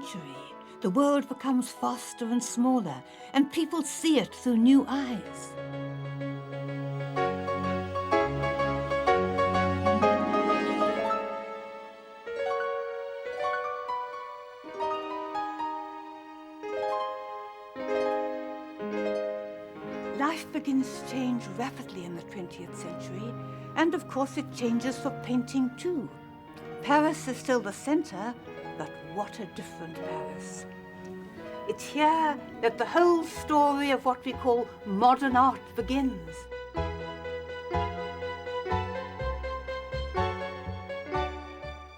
century, the world becomes faster and smaller, and people see it through new eyes. Life begins to change rapidly in the 20th century, and of course it changes for painting too. Paris is still the center, but what a different Paris. It's here that the whole story of what we call modern art begins.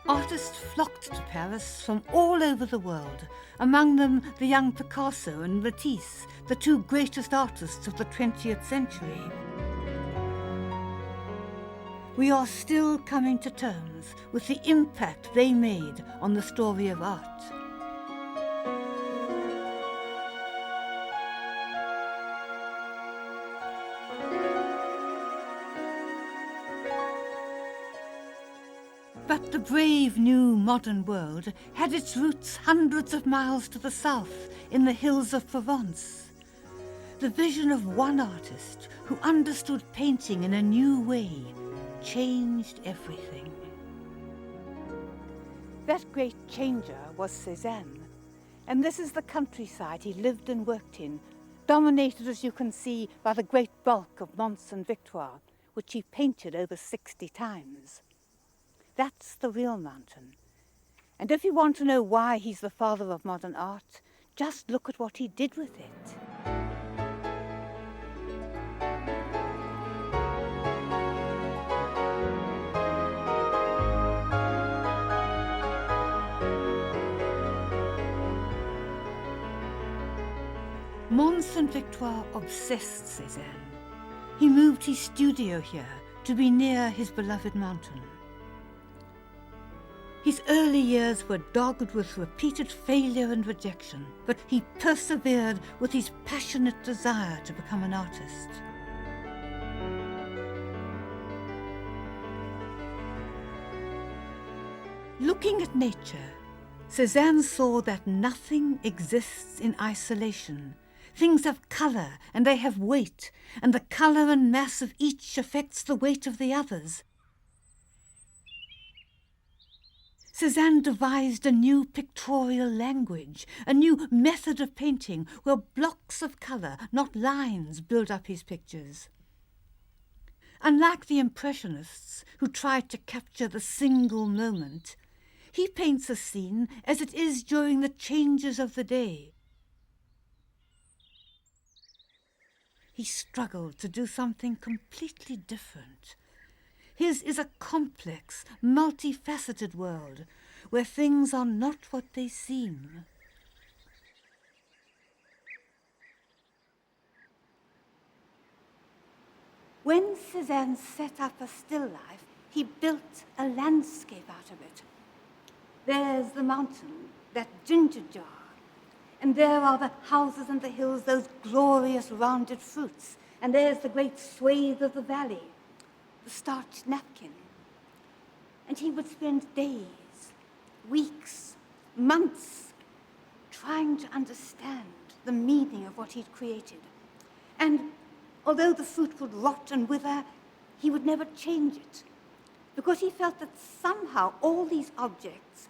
Artists flocked to Paris from all over the world, among them the young Picasso and Matisse, the two greatest artists of the 20th century. We are still coming to terms with the impact they made on the story of art. But the brave new modern world had its roots hundreds of miles to the south in the hills of Provence. The vision of one artist who understood painting in a new way changed everything. That great changer was Cezanne, and this is the countryside he lived and worked in, dominated, as you can see, by the great bulk of Mont Saint-Victoire, which he painted over 60 times. That's the real mountain. And if you want to know why he's the father of modern art, just look at what he did with it. Mont Saint-Victoire obsessed Cezanne. He moved his studio here to be near his beloved mountain. His early years were dogged with repeated failure and rejection, but he persevered with his passionate desire to become an artist. Looking at nature, Cezanne saw that nothing exists in isolation. Things have colour and they have weight, and the colour and mass of each affects the weight of the others. Cezanne devised a new pictorial language, a new method of painting where blocks of colour, not lines, build up his pictures. Unlike the Impressionists, who tried to capture the single moment, he paints a scene as it is during the changes of the day. He struggled to do something completely different. His is a complex, multifaceted world where things are not what they seem. When Cezanne set up a still life, he built a landscape out of it. There's the mountain, that ginger jar, and there are the houses and the hills, those glorious rounded fruits, and there's the great swathe of the valley, the starched napkin. And he would spend days, weeks, months trying to understand the meaning of what he'd created. And although the fruit would rot and wither, he would never change it, because he felt that somehow all these objects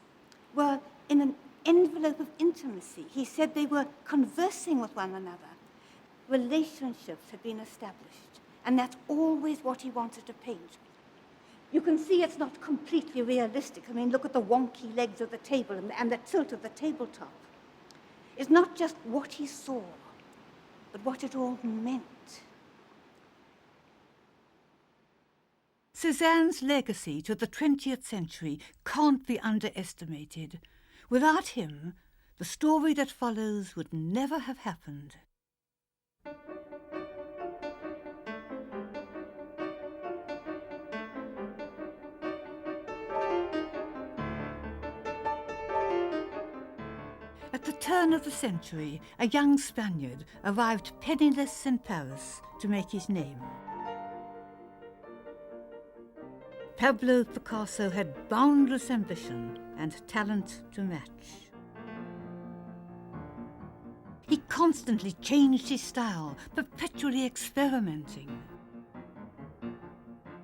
were in an envelope of intimacy. He said they were conversing with one another. Relationships had been established. And that's always what he wanted to paint. You can see it's not completely realistic. I mean, look at the wonky legs of the table and the tilt of the tabletop. It's not just what he saw, but what it all meant. Cezanne's legacy to the 20th century can't be underestimated. Without him, the story that follows would never have happened. At the turn of the century, a young Spaniard arrived penniless in Paris to make his name. Pablo Picasso had boundless ambition and talent to match. constantly changed his style, perpetually experimenting.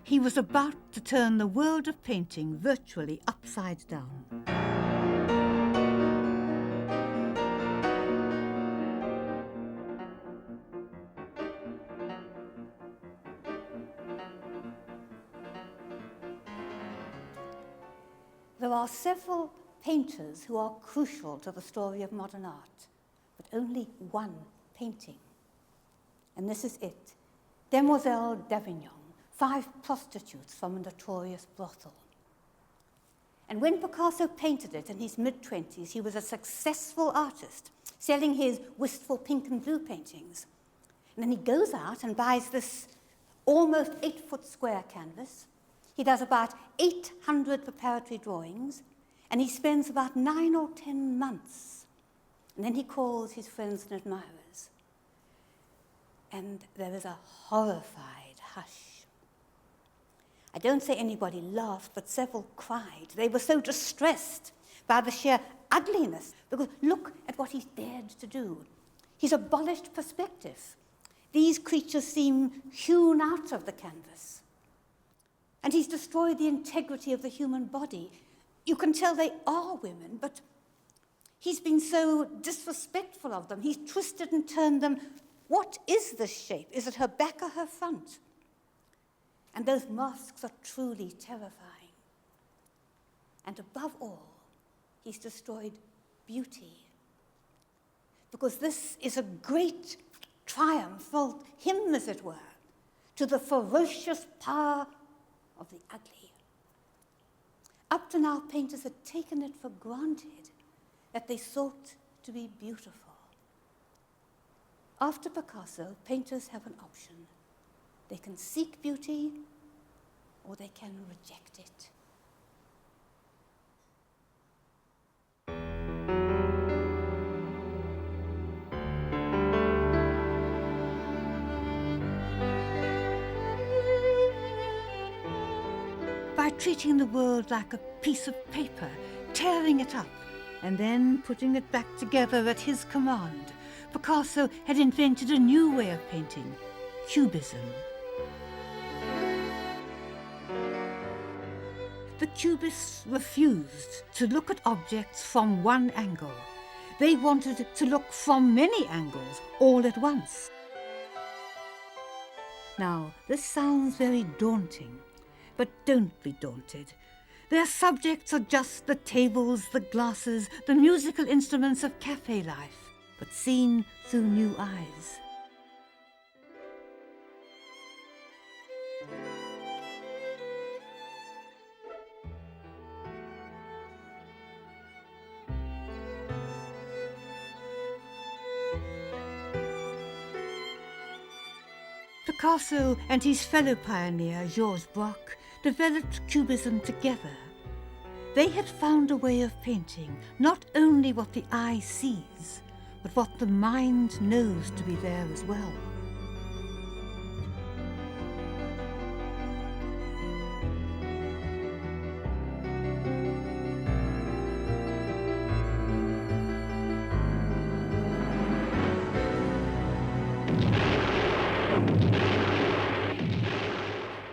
He was about to turn the world of painting virtually upside down. There are several painters who are crucial to the story of modern art, but only one painting. And this is it, Demoiselle d'Avignon, 5 prostitutes from a notorious brothel. And when Picasso painted it in his mid-20s, he was a successful artist, selling his wistful pink and blue paintings. And then he goes out and buys this almost 8-foot square canvas. He does about 800 preparatory drawings, and he spends about 9 or 10 months. And then he calls his friends and admirers. And there is a horrified hush. I don't say anybody laughed, but several cried. They were so distressed by the sheer ugliness, because look at what he's dared to do. He's abolished perspective. These creatures seem hewn out of the canvas. And he's destroyed the integrity of the human body. You can tell they are women, but he's been so disrespectful of them. He's twisted and turned them. What is this shape? Is it her back or her front? And those masks are truly terrifying. And above all, he's destroyed beauty. Because this is a great triumph for him, as it were, to the ferocious power of the ugly. Up to now, painters had taken it for granted that they sought to be beautiful. After Picasso, painters have an option. They can seek beauty, or they can reject it. By treating the world like a piece of paper, tearing it up, and then putting it back together at his command, Picasso had invented a new way of painting, Cubism. The Cubists refused to look at objects from one angle. They wanted to look from many angles, all at once. Now, this sounds very daunting, but don't be daunted. Their subjects are just the tables, the glasses, the musical instruments of cafe life, but seen through new eyes. Picasso and his fellow pioneer, Georges Braque, developed Cubism together. They had found a way of painting not only what the eye sees, but what the mind knows to be there as well.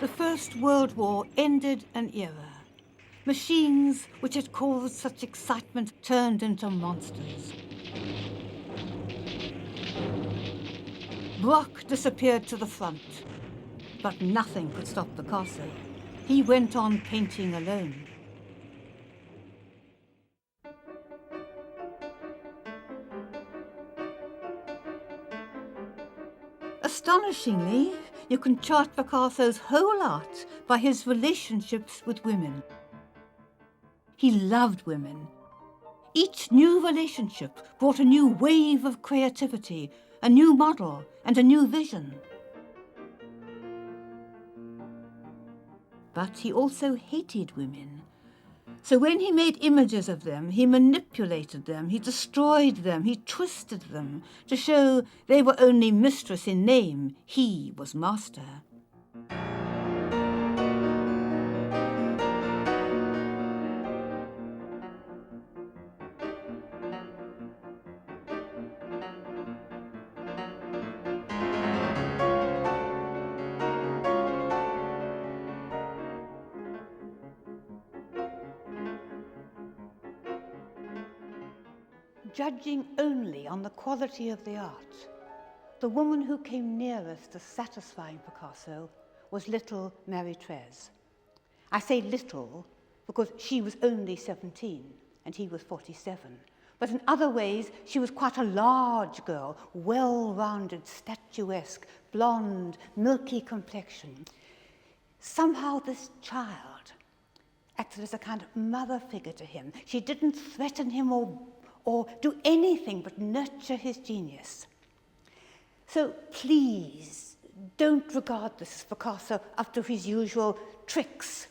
The First World War ended an era. Machines which had caused such excitement turned into monsters. Braque disappeared to the front, but nothing could stop Picasso. He went on painting alone. Astonishingly, you can chart Picasso's whole art by his relationships with women. He loved women. Each new relationship brought a new wave of creativity, a new model, and a new vision. But he also hated women. So when he made images of them, he manipulated them, he destroyed them, he twisted them to show they were only mistress in name, he was master. judging only on the quality of the art, the woman who came nearest to satisfying Picasso was little Marie-Thérèse. I say little because she was only 17 and he was 47. But in other ways, she was quite a large girl, well-rounded, statuesque, blonde, milky complexion. Somehow this child acted as a kind of mother figure to him. She didn't threaten him or do anything but nurture his genius. So please, don't regard this as Picasso up to his usual tricks,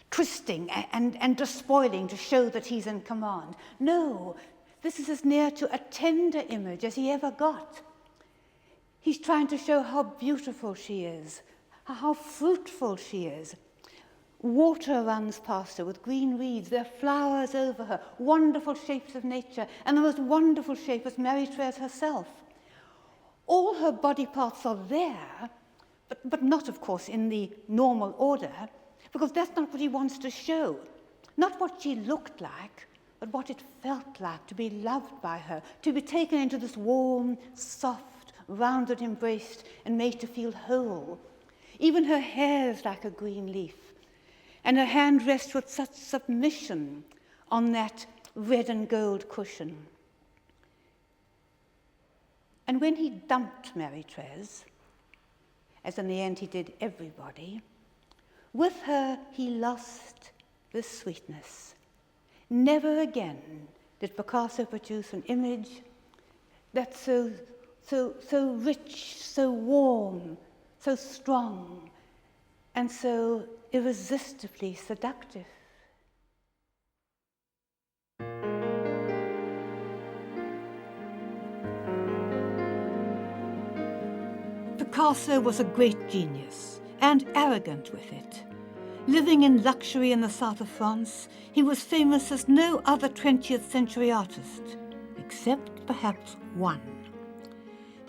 twisting and despoiling to show that he's in command. No, this is as near to a tender image as he ever got. He's trying to show how beautiful she is, how fruitful she is. Water runs past her with green reeds, there are flowers over her, wonderful shapes of nature, and the most wonderful shape is Marie-Thérèse herself. All her body parts are there, but not, of course, in the normal order, because that's not what he wants to show. Not what she looked like, but what it felt like to be loved by her, to be taken into this warm, soft, rounded embrace and made to feel whole. Even her hair is like a green leaf, and her hand rests with such submission on that red and gold cushion. And when he dumped Marie-Thérèse, as in the end he did everybody, with her he lost this sweetness. Never again did Picasso produce an image that's so rich, so warm, so strong, and so irresistibly seductive. Picasso was a great genius, and arrogant with it. Living in luxury in the south of France, he was famous as no other 20th century artist, except perhaps one.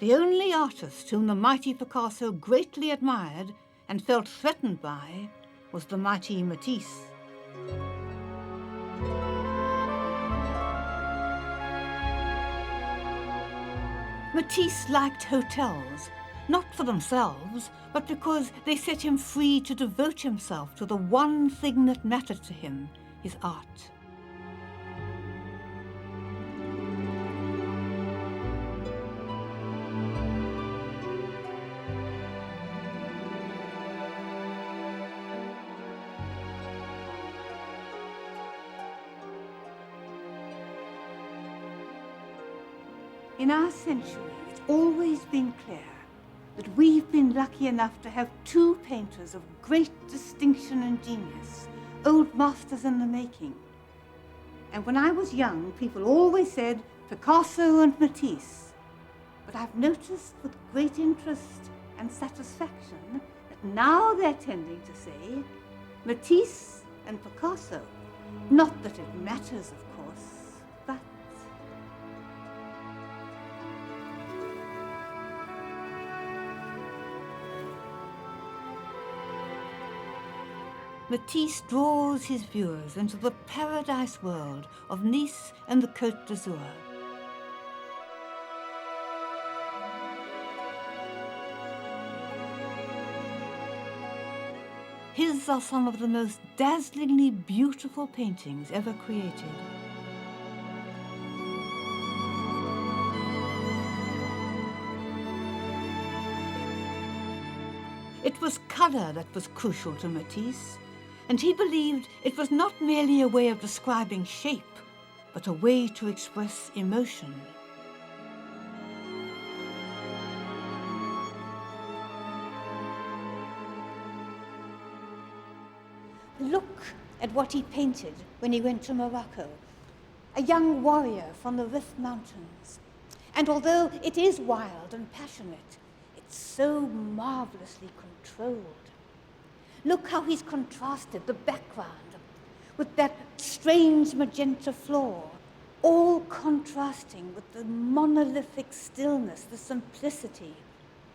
The only artist whom the mighty Picasso greatly admired and felt threatened by was the mighty Matisse. Matisse liked hotels, not for themselves, but because they set him free to devote himself to the one thing that mattered to him, his art. In our century, it's always been clear that we've been lucky enough to have two painters of great distinction and genius, old masters in the making. And when I was young, people always said Picasso and Matisse. But I've noticed with great interest and satisfaction that now they're tending to say Matisse and Picasso. Not that it matters, of course, but Matisse draws his viewers into the paradise world of Nice and the Côte d'Azur. His are some of the most dazzlingly beautiful paintings ever created. It was colour that was crucial to Matisse, and he believed it was not merely a way of describing shape, but a way to express emotion. Look at what he painted when he went to Morocco, a young warrior from the Rif Mountains. And although it is wild and passionate, it's so marvelously controlled. Look how he's contrasted the background with that strange magenta floor, all contrasting with the monolithic stillness, the simplicity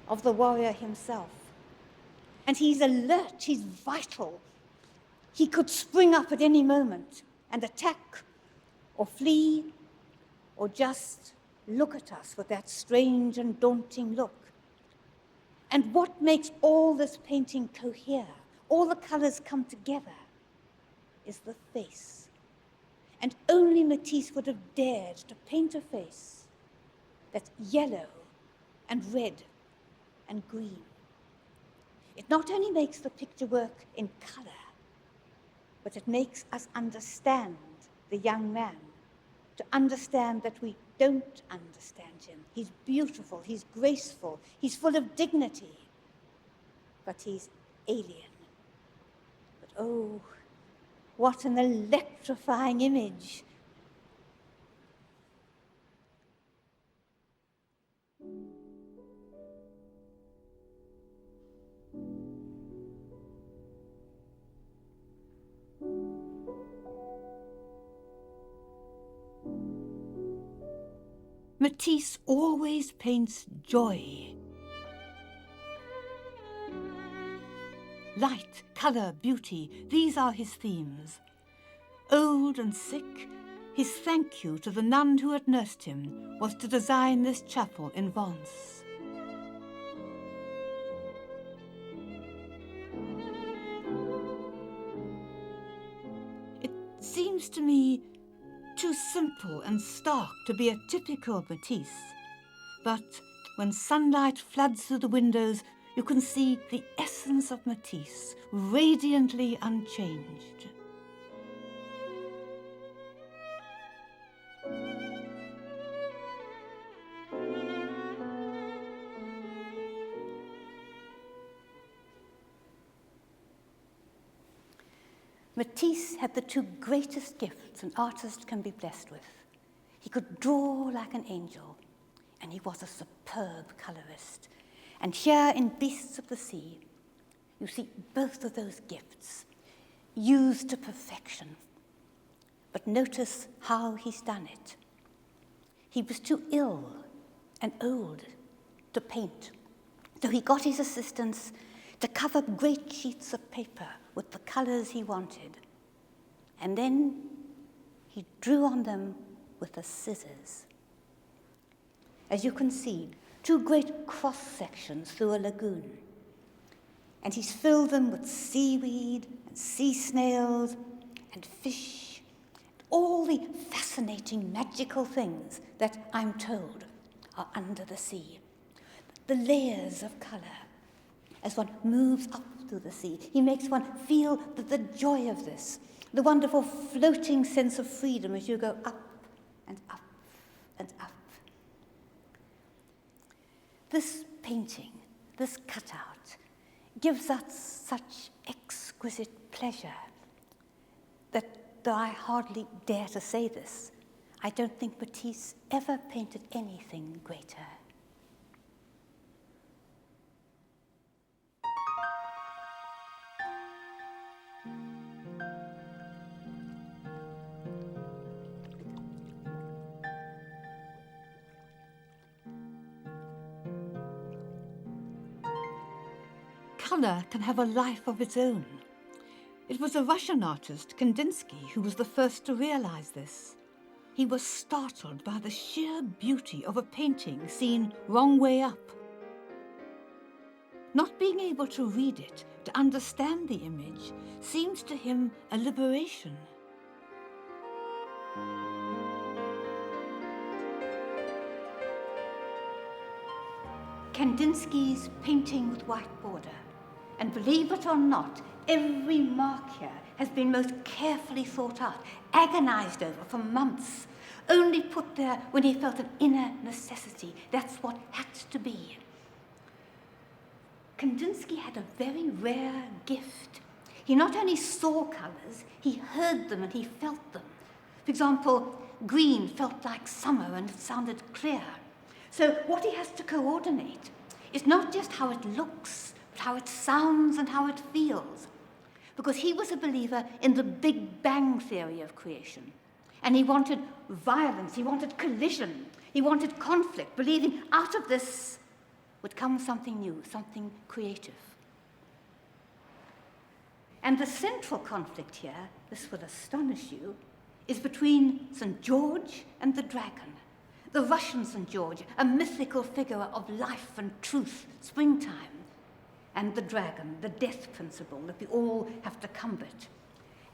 of the warrior himself. And he's alert, he's vital. He could spring up at any moment and attack or flee or just look at us with that strange and daunting look. And what makes all this painting cohere, all the colors come together, is the face. And only Matisse would have dared to paint a face that's yellow and red and green. It not only makes the picture work in color, but it makes us understand the young man, to understand that we don't understand him. He's beautiful, he's graceful, he's full of dignity, but he's alien. But oh, what an electrifying image. Matisse always paints joy. Light, colour, beauty, these are his themes. Old and sick, his thank you to the nun who had nursed him was to design this chapel in Vence. It seems to me too simple and stark to be a typical Matisse, but when sunlight floods through the windows, you can see the essence of Matisse, radiantly unchanged. Matisse had the two greatest gifts an artist can be blessed with. He could draw like an angel, and he was a superb colorist. And here in Beasts of the Sea, you see both of those gifts used to perfection. But notice how he's done it. He was too ill and old to paint, so he got his assistants to cover great sheets of paper with the colors he wanted. And then he drew on them with the scissors. As you can see, two great cross sections through a lagoon. And he's filled them with seaweed and sea snails and fish, all the fascinating magical things that I'm told are under the sea. The layers of color. As one moves up through the sea, he makes one feel the joy of this, the wonderful floating sense of freedom as you go up and up and up. This painting, this cutout, gives us such exquisite pleasure that, though I hardly dare to say this, I don't think Matisse ever painted anything greater. Colour can have a life of its own. It was a Russian artist, Kandinsky, who was the first to realize this. He was startled by the sheer beauty of a painting seen wrong way up. Not being able to read it, to understand the image, seemed to him a liberation. Kandinsky's painting with white border. And believe it or not, every mark here has been most carefully thought out, agonized over for months, only put there when he felt an inner necessity. That's what had to be. Kandinsky had a very rare gift. He not only saw colors, he heard them and he felt them. For example, green felt like summer and it sounded clear. So what he has to coordinate is not just how it looks, but how it sounds and how it feels. Because he was a believer in the Big Bang theory of creation. And he wanted violence, he wanted collision, he wanted conflict, believing out of this would come something new, something creative. And the central conflict here, this will astonish you, is between St. George and the dragon. The Russian St. George, a mythical figure of life and truth, springtime. And the dragon, the death principle that we all have to combat.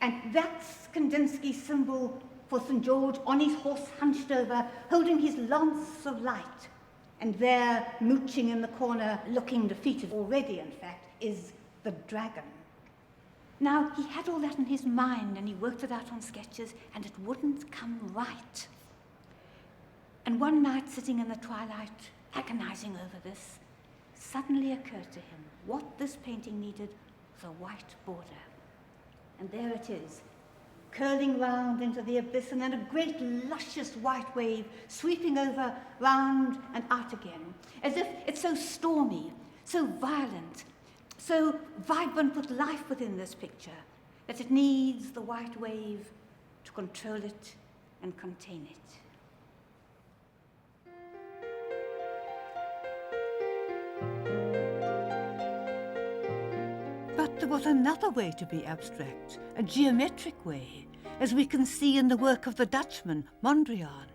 And that's Kandinsky's symbol for St. George on his horse hunched over, holding his lance of light. And there, mooching in the corner, looking defeated already, in fact, is the dragon. Now, he had all that in his mind, and he worked it out on sketches, and it wouldn't come right. And one night, sitting in the twilight, agonizing over this, suddenly occurred to him what this painting needed was a white border. And there it is, curling round into the abyss, and then a great luscious white wave sweeping over, round and out again, as if it's so stormy, so violent, so vibrant with life within this picture, that it needs the white wave to control it and contain it. But there was another way to be abstract, a geometric way, as we can see in the work of the Dutchman, Mondrian.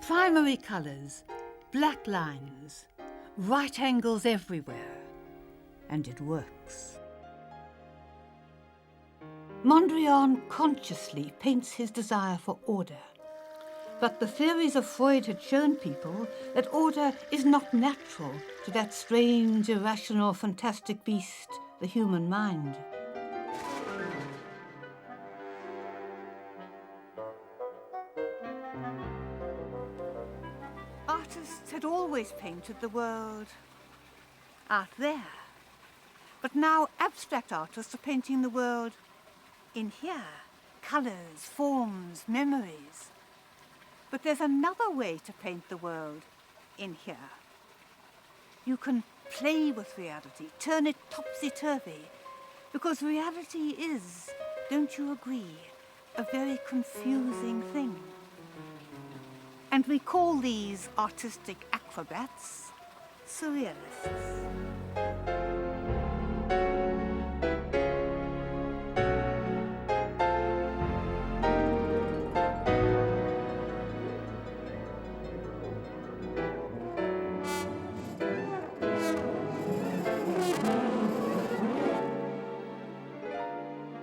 Primary colours, black lines, right angles everywhere, and it works. Mondrian consciously paints his desire for order. But the theories of Freud had shown people that order is not natural to that strange, irrational, fantastic beast, the human mind. Artists had always painted the world out there. But now abstract artists are painting the world in here. Colours, forms, memories. But there's another way to paint the world in here. You can play with reality, turn it topsy-turvy, because reality is, don't you agree, a very confusing thing. And we call these artistic acrobats surrealists.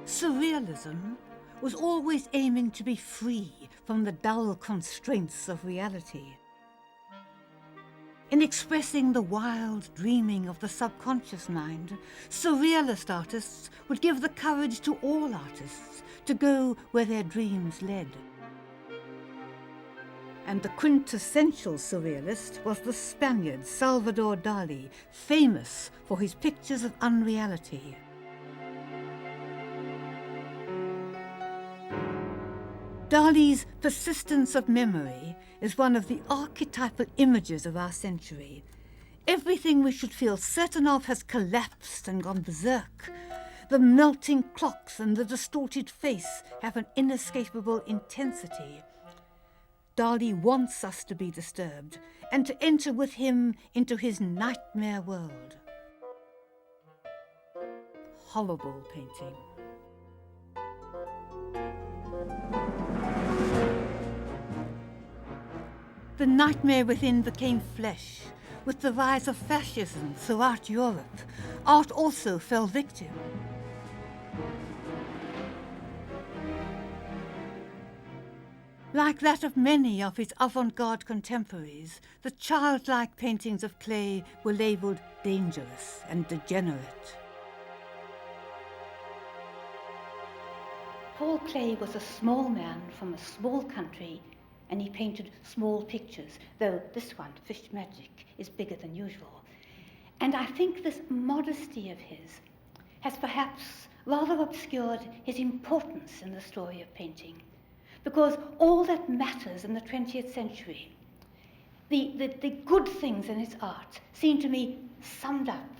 Surrealism was always aiming to be free from the dull constraints of reality. In expressing the wild dreaming of the subconscious mind, surrealist artists would give the courage to all artists to go where their dreams led. And the quintessential surrealist was the Spaniard Salvador Dali, famous for his pictures of unreality. Dali's persistence of memory is one of the archetypal images of our century. Everything we should feel certain of has collapsed and gone berserk. The melting clocks and the distorted face have an inescapable intensity. Dali wants us to be disturbed and to enter with him into his nightmare world. Horrible painting. The nightmare within became flesh. With the rise of fascism throughout Europe, art also fell victim. Like that of many of his avant-garde contemporaries, the childlike paintings of Klee were labelled dangerous and degenerate. Paul Klee was a small man from a small country, and he painted small pictures, though this one, Fish Magic, is bigger than usual. And I think this modesty of his has perhaps rather obscured his importance in the story of painting, because all that matters in the 20th century, the good things in his art, seem to me summed up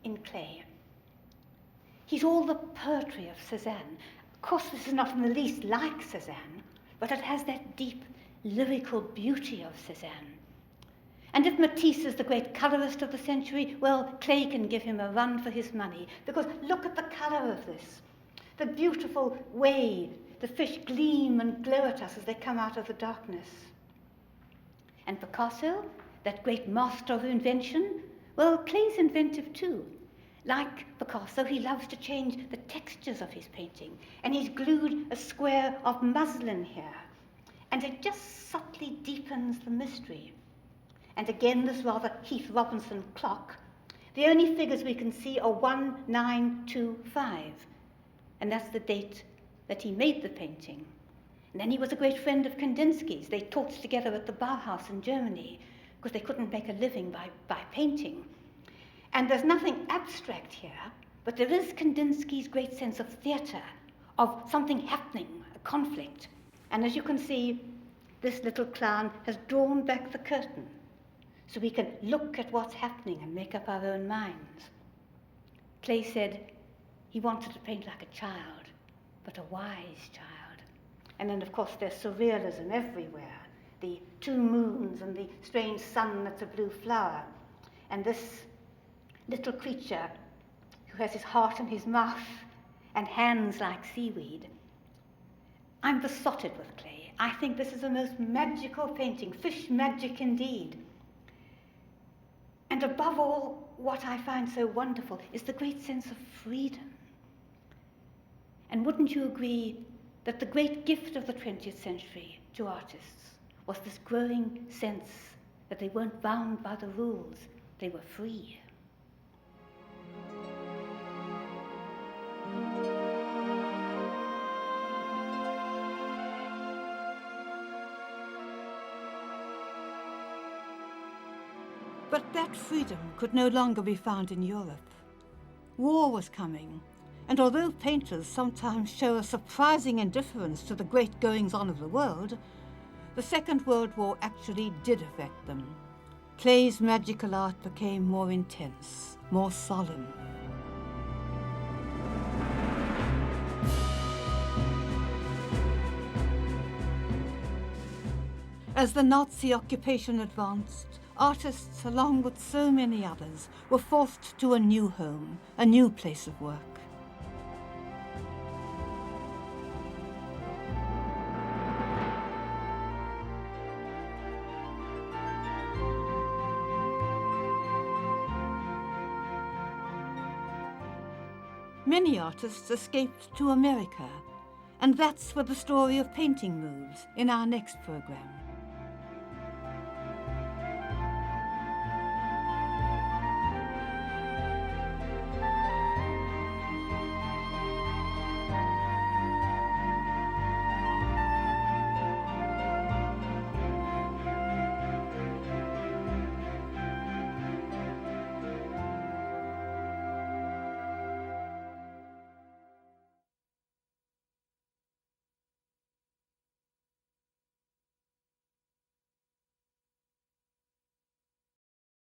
in Klee. He's all the poetry of Cezanne. Of course, this is not in the least like Cezanne, but it has that deep lyrical beauty of Cezanne. And if Matisse is the great colourist of the century, well, Klee can give him a run for his money, because look at the colour of this. The beautiful way the fish gleam and glow at us as they come out of the darkness. And Picasso, that great master of invention, well, Klee's inventive too. Like Picasso, he loves to change the textures of his painting, and he's glued a square of muslin here, and it just subtly deepens the mystery. And again, this rather Heath Robinson clock. The only figures we can see are 1925, and that's the date that he made the painting. And then he was a great friend of Kandinsky's. They taught together at the Bauhaus in Germany, because they couldn't make a living by painting. And there's nothing abstract here, but there is Kandinsky's great sense of theatre, of something happening, a conflict. And as you can see, this little clown has drawn back the curtain, so we can look at what's happening and make up our own minds. Klee said he wanted to paint like a child, but a wise child. And then, of course, there's surrealism everywhere. The two moons and the strange sun that's a blue flower. And this little creature who has his heart in his mouth and hands like seaweed. I'm besotted with Klee. I think this is the most magical painting, fish magic indeed. And above all, what I find so wonderful is the great sense of freedom. And wouldn't you agree that the great gift of the 20th century to artists was this growing sense that they weren't bound by the rules, they were free? But that freedom could no longer be found in Europe. War was coming, and although painters sometimes show a surprising indifference to the great goings-on of the world, the Second World War actually did affect them. Klee's magical art became more intense, more solemn. As the Nazi occupation advanced, artists, along with so many others, were forced to a new home, a new place of work. Many artists escaped to America, and that's where the story of painting moves in our next program.